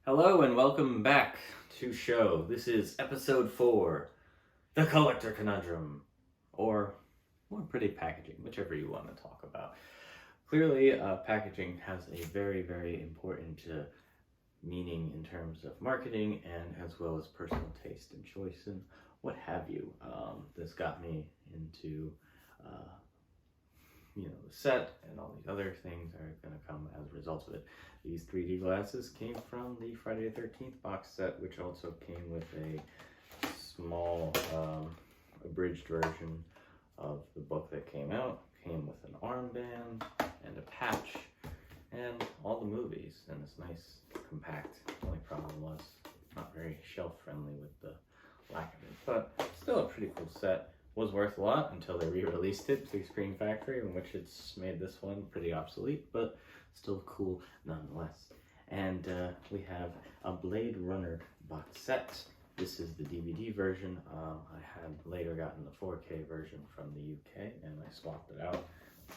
Hello and welcome back to show. This is episode 4, The Collector Conundrum, or more pretty packaging, whichever you want to talk about. Clearly, packaging has a very, very important meaning in terms of marketing and as well as personal taste and choice and what have you. This got me into the set and all these other things are going to come as a result of it. These 3D glasses came from the Friday the 13th box set, which also came with a small abridged version of the book that came out. Came with an armband and a patch and all the movies and this nice compact. The only problem was not very shelf friendly with the lack of it, but still a pretty cool set. Was worth a lot until they re-released it through Screen Factory, in which it's made this one pretty obsolete, but still cool nonetheless. And we have a Blade Runner box set. This is the DVD version. I had later gotten the 4K version from the UK, and I swapped it out.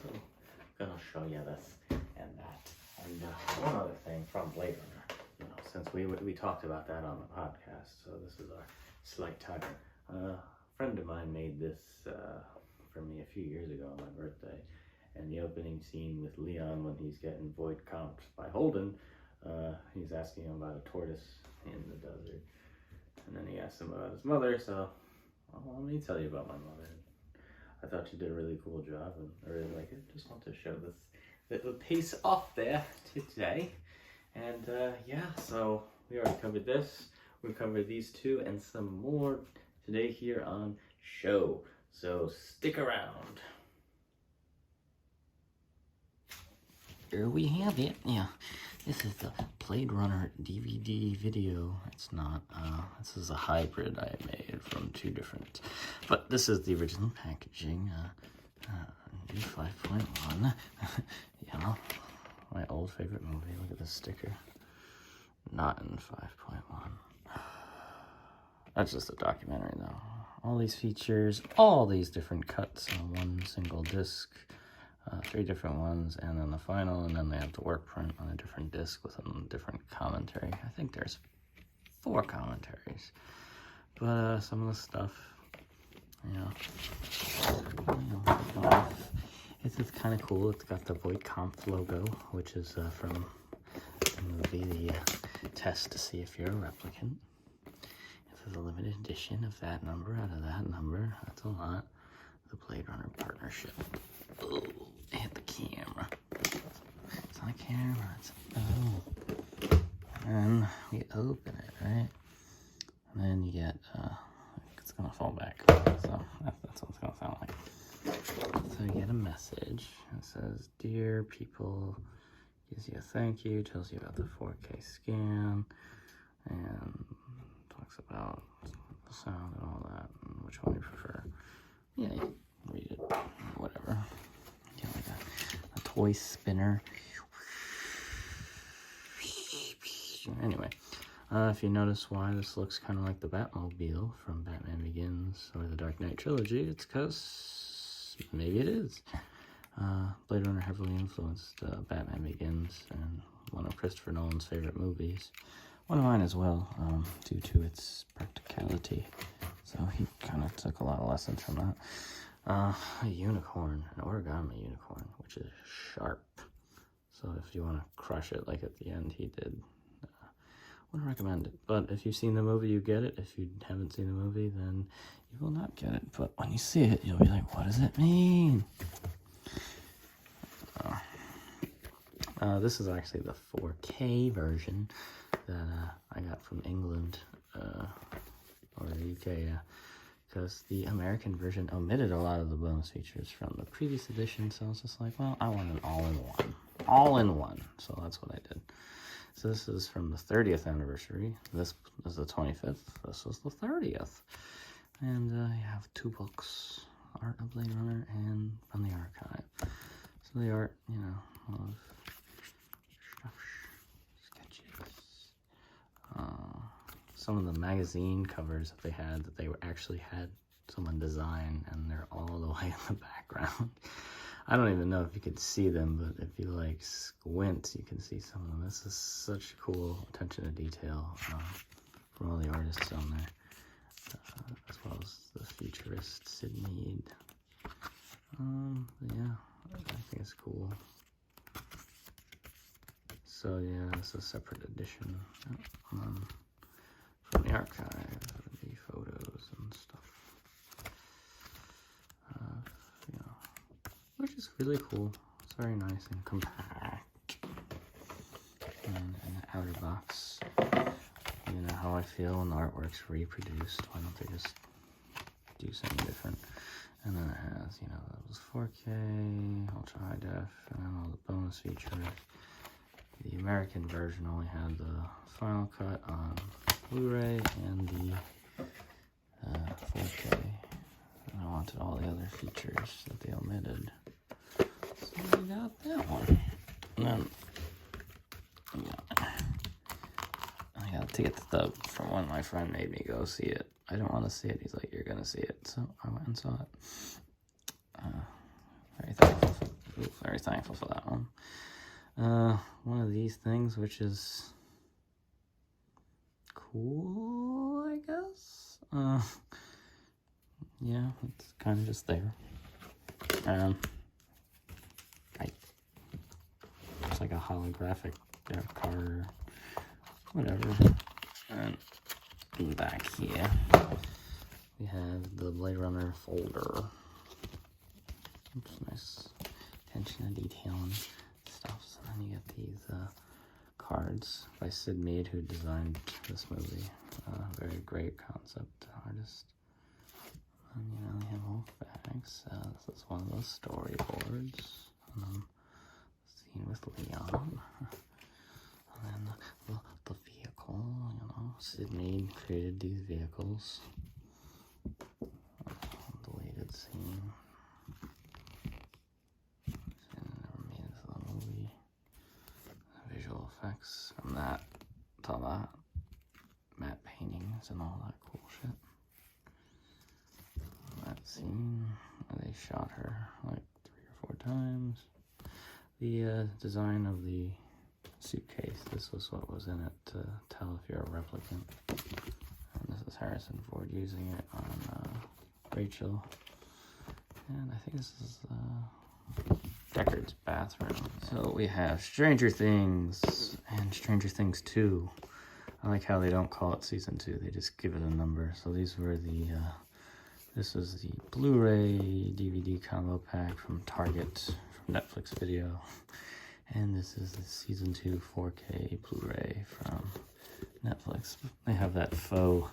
So I'm gonna show you this and that. And one other thing from Blade Runner, since we talked about that on the podcast, so this is our slight tagger. Friend of mine made this for me a few years ago on my birthday, and the opening scene with Leon when he's getting void comped by Holden, he's asking him about a tortoise in the desert, and then he asks him about his mother, so let me tell you about my mother. I thought she did a really cool job and I really like it. Just want to show this little piece off there today. And yeah, so we already covered this. We covered these two and some more today here on show, so stick around. Here we have it. Yeah, this is the Blade Runner DVD video. It's not, this is a hybrid I made from two different, but this is the original packaging, new 5.1, yeah, my old favorite movie. Look at this sticker, not in 5.1. That's just a documentary though. All these features, all these different cuts on one single disc, 3 different ones, and then the final, and then they have the work print on a different disc with a different commentary. I think there's 4 commentaries. But some of the stuff, it's kind of cool. It's got the Voight Kampf logo, which is from the movie, the test to see if you're a replicant. A limited edition of that number out of that number. That's a lot. The Blade Runner partnership. Oh, hit the camera. It's not a camera. It's and then we open it, right? And then you get it's gonna fall back. So that's what it's gonna sound like. So you get a message. It says, "Dear people," gives you a thank you, tells you about the 4K scan, and talks about the sound and all that, and which one you prefer. Yeah, you can read it, whatever. You get like a toy spinner. Anyway, if you notice why this looks kind of like the Batmobile from Batman Begins or the Dark Knight trilogy, it's because maybe it is. Blade Runner heavily influenced Batman Begins and one of Christopher Nolan's favorite movies. One of mine as well, due to its practicality. So he kind of took a lot of lessons from that. A unicorn, an origami unicorn, which is sharp. So if you want to crush it like at the end he did, wouldn't recommend it. But if you've seen the movie, you get it. If you haven't seen the movie, then you will not get it. But when you see it, you'll be like, what does it mean? This is actually the 4K version that I got from England, or the UK, yeah, because the American version omitted a lot of the bonus features from the previous edition, so I was just like, well, I want an all-in-one, so that's what I did. So this is from the 30th anniversary. This is the 25th, this was the 30th, and you have 2 books, Art of Blade Runner and From the Archive. So the art, of sketches. Some of the magazine covers that they had actually had someone design, and they're all the way in the background. I don't even know if you could see them, but if you like squint, you can see some of them. This is such cool attention to detail from all the artists on there, as well as the futurist Sid Mead. Yeah, I think it's cool. So yeah, it's a separate edition from the archive, the photos and stuff. You know, which is really cool. It's very nice and compact. And an outer box. You know how I feel when the artwork's reproduced. Why don't they just do something different? And then it has, you know, that was 4K, ultra high def, and then all the bonus features. The American version only had the final cut on Blu-ray and the 4K. And I wanted all the other features that they omitted. So we got that one. And then I got to get the dub from when my friend made me go see it. I don't want to see it. He's like, you're going to see it. So I went and saw it. Very thankful for that one. One of these things, which is cool, I guess. Yeah, it's kind of just there. It's like a holographic car, whatever. And in the back here, we have the Blade Runner folder. Oops, nice attention to detail and stuff. So then you get these cards by Sid Mead, who designed this movie. Very great concept artist. And you know, we have all bags. This is one of those storyboards. Scene with Leon. And then the vehicle, you know. Sid Mead created these vehicles. Deleted scene. Never made it to the movie. Visual effects from that to that. Matte paintings and all that cool shit. That scene where they shot her like 3 or 4 times. The design of the suitcase. This was what was in it to tell if you're a replicant. And this is Harrison Ford using it on Rachel. And I think this is Deckard's bathroom. So we have Stranger Things and Stranger Things 2. I like how they don't call it season 2, they just give it a number. So these were the, this was the Blu-ray DVD combo pack from Target, from Netflix Video. And this is the season 2 4K Blu-ray from Netflix. They have that faux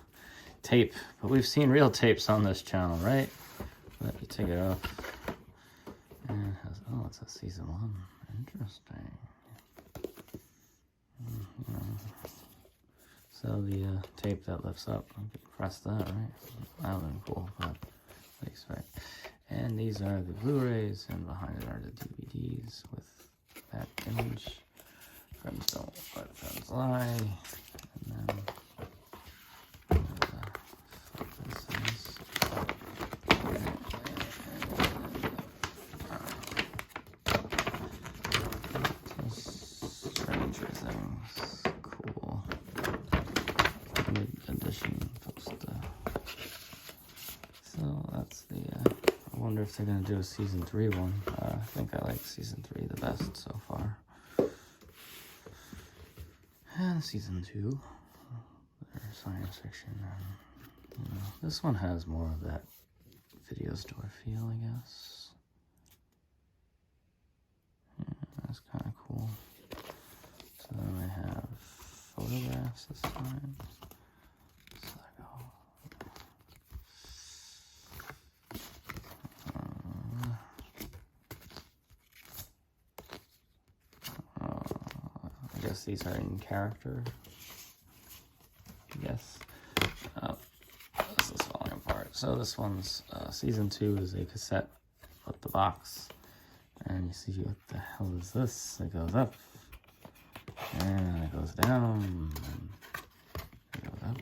tape, but we've seen real tapes on this channel, right? Let me take it off. And it has, oh, it's a season 1. Interesting. You know. So the tape that lifts up, you can press that, right? That would have been cool, but at least, right? And these are the Blu-rays, and behind it are the DVDs with that image. Friends don't let friends lie. And then Stranger Things. Cool. Mid-edition poster. So that's the I wonder if they're gonna do a season 3 one. I think I like season 3 the best so far. And season 2, their science fiction. And, you know, this one has more of that video store feel, I guess. Yeah, that's kind of cool. So then they have photographs this time. I guess these are in character. Yes. This is falling apart. So this one's season 2 is a cassette with the box, and you see what the hell is this? It goes up, and it goes down, and it goes up.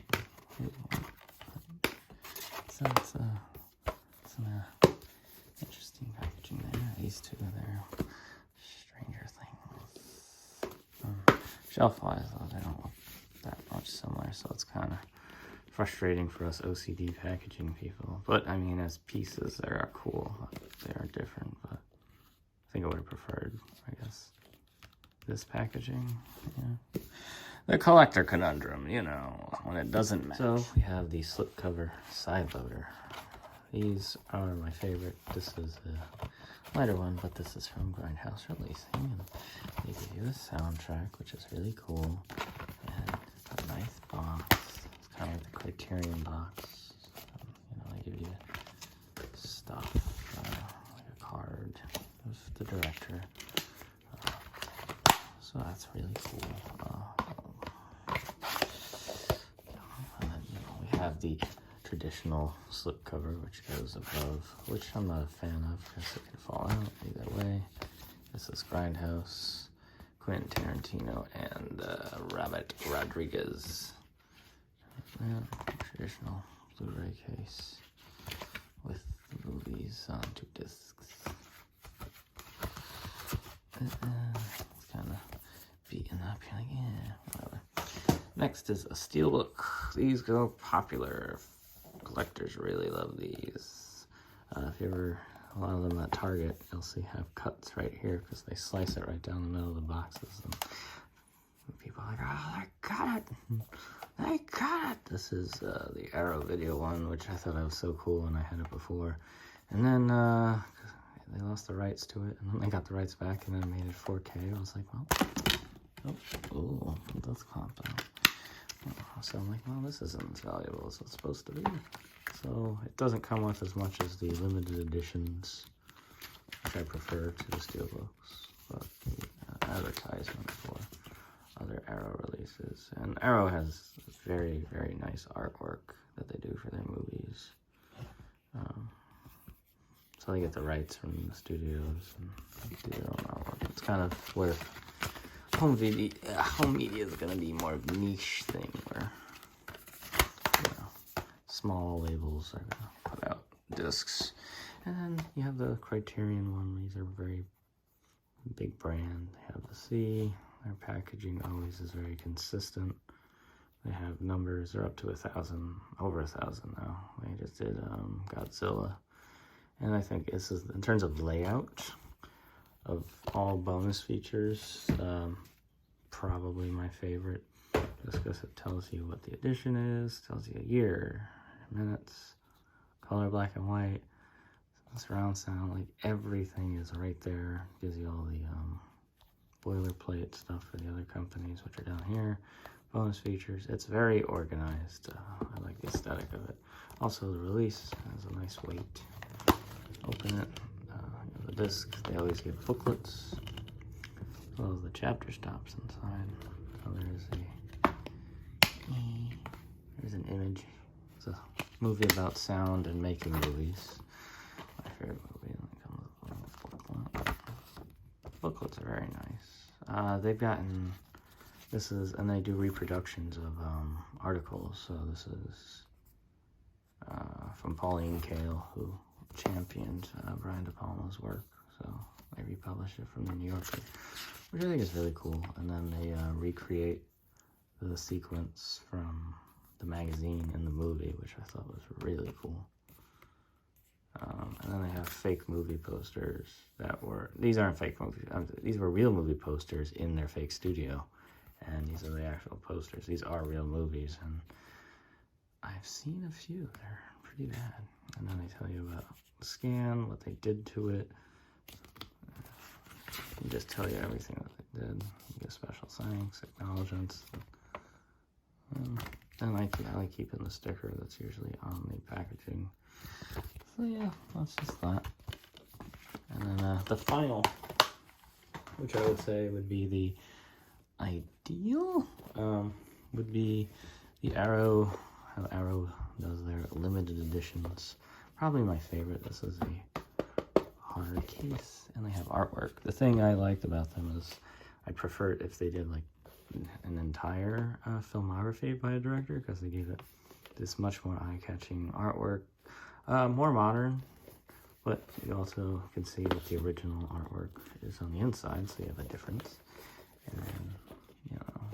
So it's some interesting packaging there. These two Shelf-wise, they don't look that much similar, so it's kind of frustrating for us OCD packaging people. But I mean, as pieces, they are cool. They are different, but I think I would have preferred, I guess, this packaging. Yeah. The collector conundrum, you know, when it doesn't match. So we have the slipcover side loader. These are my favorite. This is a lighter one, but this is from Grindhouse Releasing, and they give you a soundtrack, which is really cool, and a nice box. It's kind of like the Criterion box. You know, they give you stuff, like a card of the director. So that's really cool. And then, you know, we have the traditional slipcover, which goes above, which I'm not a fan of because it can fall out either way. This is Grindhouse, Quentin Tarantino, and Robert Rodriguez. Yeah, traditional Blu-ray case with the movies on 2 discs. It's kind of beaten up. You're like, yeah, whatever. Next is a steelbook. These go popular. Collectors really love these. If you ever, a lot of them at Target, you'll see have cuts right here because they slice it right down the middle of the boxes. And people are like, oh, they got it. They got it. This is the Arrow video one, which I thought I was so cool and I had it before. And then they lost the rights to it, and then they got the rights back and then made it 4K. I was like, well, oh, that's compound. So I'm like, well, this isn't as valuable as it's supposed to be. So it doesn't come with as much as the limited editions, which I prefer to the steelbooks, but the advertisement for other Arrow releases. And Arrow has very, very nice artwork that they do for their movies. So they get the rights from the studios and do their own artwork. It's kind of where home media is going to be more of a niche thing where, you know, small labels are going to put out discs. And then you have the Criterion one. These are very big brand. They have the C. Their packaging always is very consistent. They have numbers. They're up to 1,000, over 1,000 now. They just did Godzilla. And I think this is, in terms of layout of all bonus features, probably my favorite, just because it tells you what the edition is, tells you a year, minutes, color, black and white, surround sound, like everything is right there. Gives you all the boilerplate stuff for the other companies, which are down here. Bonus features. It's very organized. I like the aesthetic of it. Also, the release has a nice weight. Open it. The disc, they always give booklets, as well as the chapter stops inside. So there's an image. It's a movie about sound and making movies. My favorite movie. And it comes with a little booklet. Booklets are very nice. They've gotten, this is, and they do reproductions of articles. So this is from Pauline Kael, who championed Brian De Palma's work, so they republished it from the New Yorker, which I think is really cool. And then they recreate the sequence from the magazine in the movie, which I thought was really cool. And then they have fake movie posters that were, these aren't fake movies, these were real movie posters in their fake studio, and these are the actual posters. These are real movies, and I've seen a few. They're pretty bad. And then they tell you about the scan, what they did to it. They just tell you everything that they did. You get special thanks, acknowledgements. And I like keeping the sticker that's usually on the packaging. So yeah, that's just that. And then the final, which I would say would be the ideal, would be the Arrow, how Arrow does their limited editions. Probably my favorite. This is a hard case, and they have artwork. The thing I liked about them is I prefer it if they did like an entire filmography by a director, because they gave it this much more eye-catching artwork, more modern, but you also can see what the original artwork is on the inside, so you have a difference. And then, you know,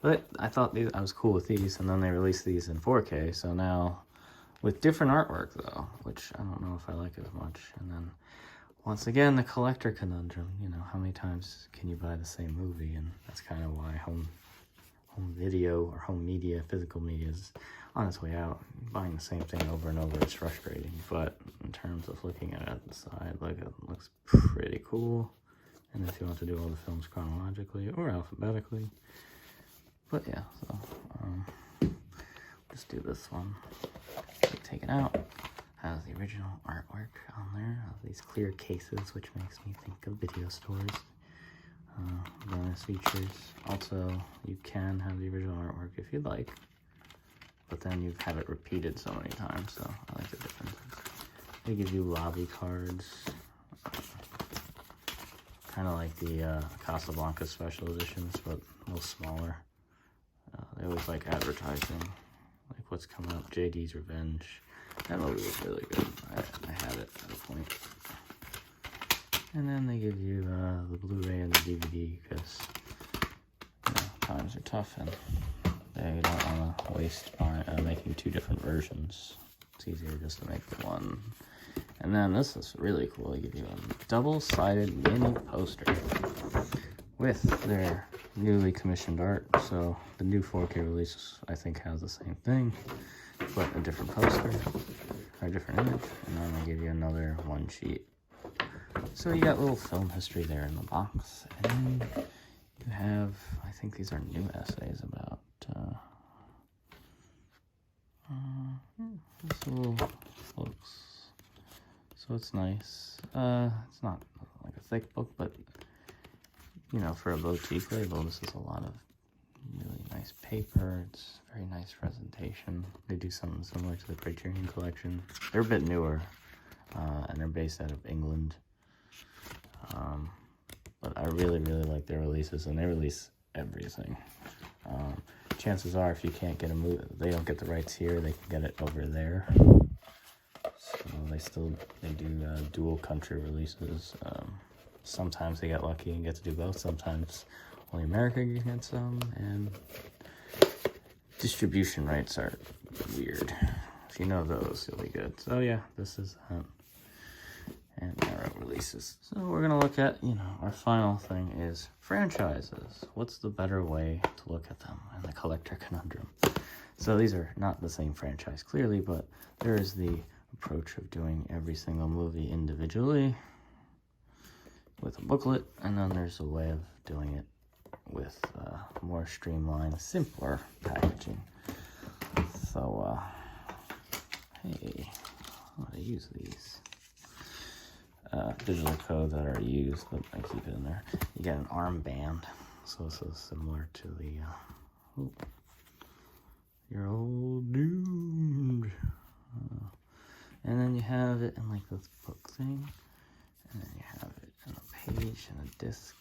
But I thought I was cool with these, and then they released these in 4K, so now with different artwork though, which I don't know if I like as much. And then once again, the collector conundrum, you know, how many times can you buy the same movie? And that's kind of why home video or home media, physical media is on its way out. Buying the same thing over and over is frustrating, but in terms of looking at it at the side, like, it looks pretty cool. And if you want to do all the films chronologically or alphabetically, but yeah, so just do this one. Take it out. Has the original artwork on there of these clear cases, which makes me think of video stores. Bonus features. Also, you can have the original artwork if you'd like, but then you have it repeated so many times, so I like the differences. They give you lobby cards, kind of like the Casablanca special editions, but a little smaller. They always like advertising, like what's coming up, JD's Revenge. That movie was really good. I had it at a point. And then they give you the Blu-ray and the DVD because, you know, times are tough and they don't want to waste by making two different versions. It's easier just to make the one. And then this is really cool. They give you a double-sided mini poster with their newly commissioned art. So the new 4K release, I think, has the same thing, but a different poster or a different image. And then they give you another one sheet. So you got little film history there in the box. And then you have, I think these are new essays about this little folks. So it's nice. It's not like a thick book, but you know, for a boutique label, this is a lot of really nice paper. It's very nice presentation. They do something similar to the Criterion Collection. They're a bit newer, and they're based out of England. But I really, really like their releases, and they release everything. Chances are, if you can't get a movie, they don't get the rights here, they can get it over there. So they do dual country releases. Sometimes they get lucky and get to do both. Sometimes only America can get some, and distribution rights are weird. If you know those, you'll be good. So yeah, this is and narrow releases. So we're gonna look at, you know, our final thing is franchises. What's the better way to look at them? And the collector conundrum. So these are not the same franchise clearly, but there is the approach of doing every single movie individually with a booklet, and then there's a way of doing it with more streamlined, simpler packaging. So, hey, I'm gonna use these digital codes that are used, but I keep it in there. You get an armband, so this is similar to the your old dude. And then you have it in like this book thing, and then you have it in a page and a disc.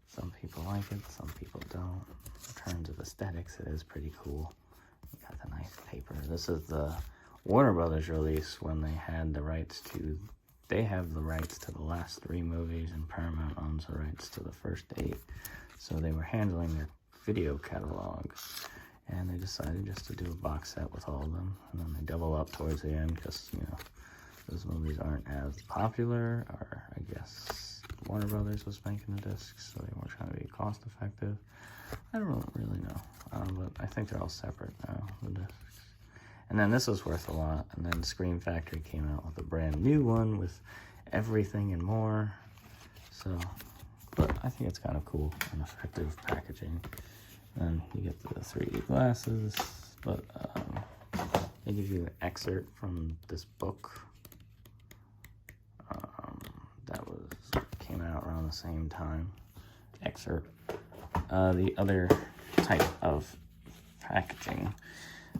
Some people like it, some people don't. In terms of aesthetics, it is pretty cool. You got the nice paper. This is the Warner Brothers release when they had the rights to, they have the rights to the last 3 movies, and Paramount owns the rights to the first 8. So they were handling their video catalog, and they decided just to do a box set with all of them, and then they double up towards the end because, you know, those movies aren't as popular, or I guess Warner Brothers was making the discs, so they weren't trying to be cost effective. I don't really know, but I think they're all separate now, the discs. And then this was worth a lot, and then Scream Factory came out with a brand new one with everything and more. So, but I think it's kind of cool and effective packaging. And you get the 3D glasses, but they give you an excerpt from this book that came out around the same time. Excerpt. The other type of packaging.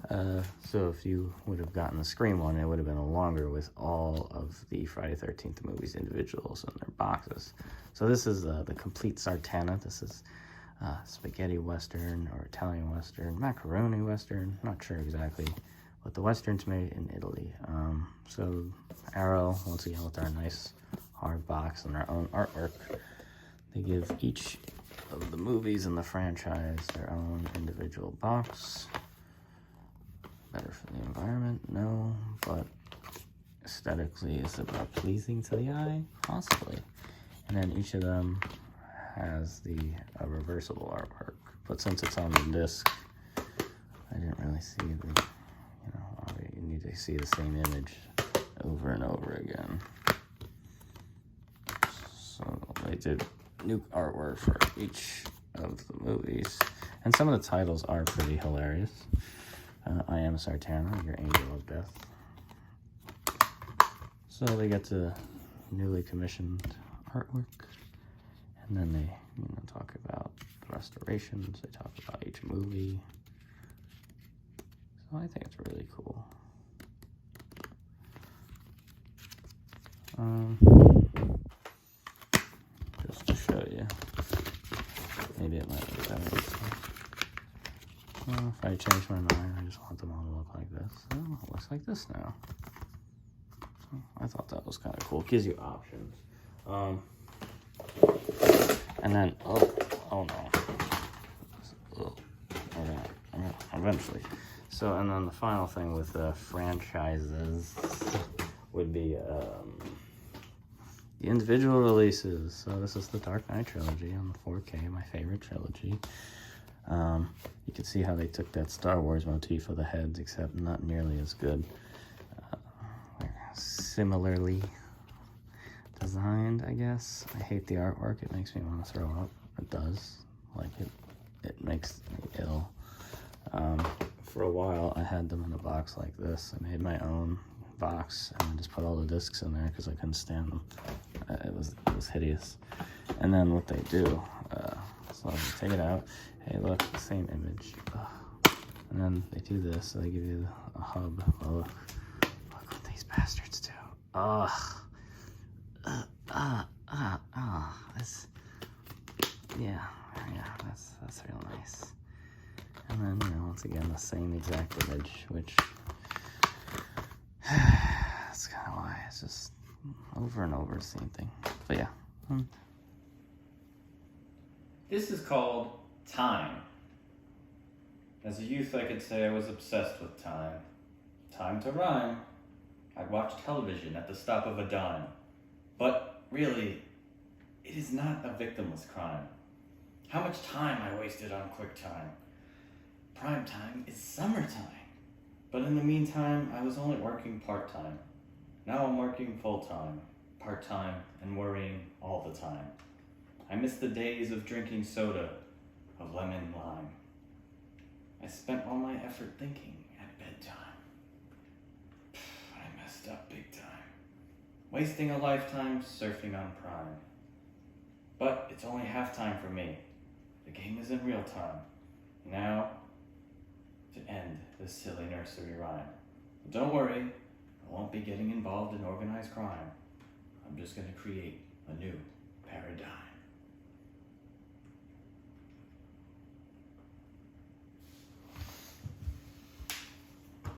So if you would have gotten the Scream one, it would have been longer with all of the Friday 13th movies individuals in their boxes. So this is the complete Sartana. This is spaghetti western or Italian western, macaroni western, not sure exactly, but the western's made in Italy. So Arrow, once again with our nice hard box and our own artwork, they give each of the movies in the franchise their own individual box. Better for the environment? No, but aesthetically, is it about pleasing to the eye? Possibly. And then each of them has the reversible artwork. But since it's on the disc, I didn't really see the, you need to see the same image over and over again. So they did new artwork for each of the movies. And some of the titles are pretty hilarious. I Am Sartana, Your Angel of Death. So they get to newly commissioned artwork. And then they, talk about the restorations. They talk about each movie. So I think it's really cool. Just to show you. Maybe it might be better. Well, if I change my mind, I just want them all to look like this. Oh, it looks like this now. So I thought that was kind of cool. It gives you options. And then, oh no. Eventually. So, and then the final thing with franchises would be the individual releases. So this is the Dark Knight trilogy on the 4K, my favorite trilogy. You can see how they took that Star Wars motif of the heads, except not nearly as good. Similarly designed, I guess. I hate the artwork. It makes me want to throw up. It does. Like, it makes me ill. For a while, I had them in a box like this. I made my own box and I just put all the discs in there because I couldn't stand them. It was hideous. And then what they do, so you take it out. Hey, look, the same image. Ugh. And then they do this, so they give you a hub. Oh, look what these bastards do. Ugh. That's, yeah, that's real nice. And then, once again, the same exact image, which, that's kind of why it's just over and over the same thing. But yeah. This is called time. As a youth, I could say I was obsessed with time. Time to rhyme. I'd watch television at the stop of a dime. But really, it is not a victimless crime. How much time I wasted on QuickTime. Prime time is summertime. But in the meantime, I was only working part-time. Now I'm working full-time, part-time, and worrying all the time. I miss the days of drinking soda, of lemon lime. I spent all my effort thinking at bedtime. I messed up big time. Wasting a lifetime surfing on Prime. But it's only halftime for me. The game is in real time. Now, to end this silly nursery rhyme. But don't worry, I won't be getting involved in organized crime. I'm just going to create a new paradigm.